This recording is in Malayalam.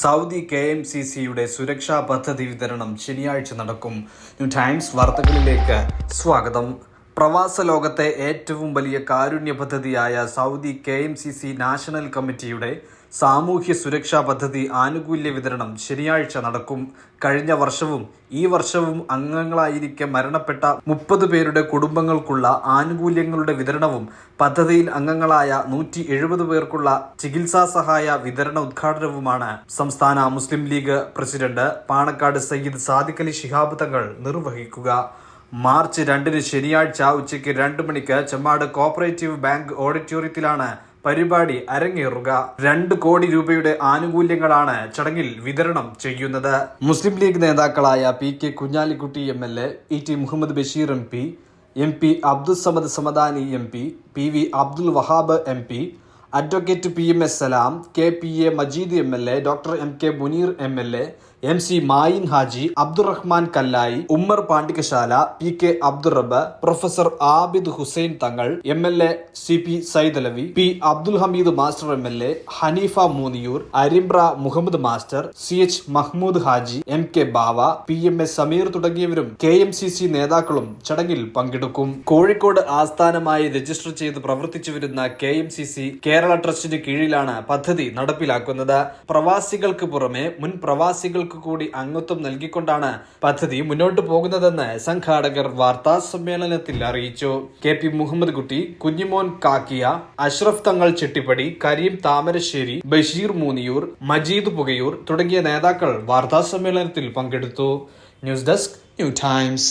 സൗദി KMCCയുടെ സുരക്ഷാ പദ്ധതി വിതരണം ശനിയാഴ്ച നടക്കും. ന്യൂ ടൈംസ് വാർത്തകളിലേക്ക് സ്വാഗതം. പ്രവാസ ലോകത്തെ ഏറ്റവും വലിയ കാരുണ്യ പദ്ധതിയായ സൗദി KMCC നാഷണൽ കമ്മിറ്റിയുടെ സാമൂഹ്യ സുരക്ഷാ പദ്ധതി ആനുകൂല്യ വിതരണം ശനിയാഴ്ച നടക്കും. കഴിഞ്ഞ വർഷവും ഈ വർഷവും അംഗങ്ങളായിരിക്കെ മരണപ്പെട്ട 30 പേരുടെ കുടുംബങ്ങൾക്കുള്ള ആനുകൂല്യങ്ങളുടെ വിതരണവും പദ്ധതിയിൽ അംഗങ്ങളായ 170 പേർക്കുള്ള ചികിത്സാ സഹായ വിതരണ ഉദ്ഘാടനവുമാണ് സംസ്ഥാന മുസ്ലിം ലീഗ് പ്രസിഡന്റ് പാണക്കാട് സയ്യിദ് സാദിഖ് അലി ശിഹാബ് തങ്ങൾ നിർവഹിക്കുക. മാർച്ച് 2 ശനിയാഴ്ച ഉച്ചയ്ക്ക് 2 മണിക്ക് ചെമ്മാട് കോഓപ്പറേറ്റീവ് ബാങ്ക് ഓഡിറ്റോറിയത്തിലാണ് പരിപാടി അരങ്ങേറുക. 2 കോടി രൂപയുടെ ആനുകൂല്യങ്ങളാണ് ചടങ്ങിൽ വിതരണം ചെയ്യുന്നത്. മുസ്ലിം ലീഗ് നേതാക്കളായ PK Kunhalikutty MLA, ET Muhammad Basheer MP Abdussamad Samadani MP, PV Abdul Wahab MP, advocate PMS Salam, KPA Majeed MLA, doctor MK Muneer MLA, MC Mayin Haji, Abdurahman Kallayi, Ummer Pandikasala, PK Abdurab, professor Abid Hussain Thangal MLA, CP Saidalavi, P Abdul Hameed master MLA, Haneefa Moonniyur, Arimbra Muhammad master, CH Mahmood Haji, MK Bava, PMS Sameer തുടങ്ങിയവരും KMCC നേതാക്കളും ചടങ്ങിൽ പങ്കെടുക്കും. കോഴിക്കോട് ആസ്ഥാനമായി രജിസ്റ്റർ ചെയ്ത് പ്രവർത്തിച്ചു വരുന്ന KMCC കേരള ട്രസ്റ്റിന് കീഴിലാണ് പദ്ധതി നടപ്പിലാക്കുന്നത്. പ്രവാസികൾക്ക് പുറമെ മുൻ പ്രവാസികൾക്ക് കൂടി അംഗത്വം നൽകിക്കൊണ്ടാണ് പദ്ധതി മുന്നോട്ടു പോകുന്നതെന്ന് സംഘാടകർ വാർത്താ സമ്മേളനത്തിൽ അറിയിച്ചു. KP മുഹമ്മദ് കുട്ടി, കുഞ്ഞിമോൻ കാക്കിയ, അഷ്റഫ് തങ്ങൾ ചെട്ടിപ്പടി, കരീം താമരശ്ശേരി, ബഷീർ മൂന്നിയൂർ, മജീദ് പുകയൂർ തുടങ്ങിയ നേതാക്കൾ വാർത്താ സമ്മേളനത്തിൽ പങ്കെടുത്തു. News desk, new times.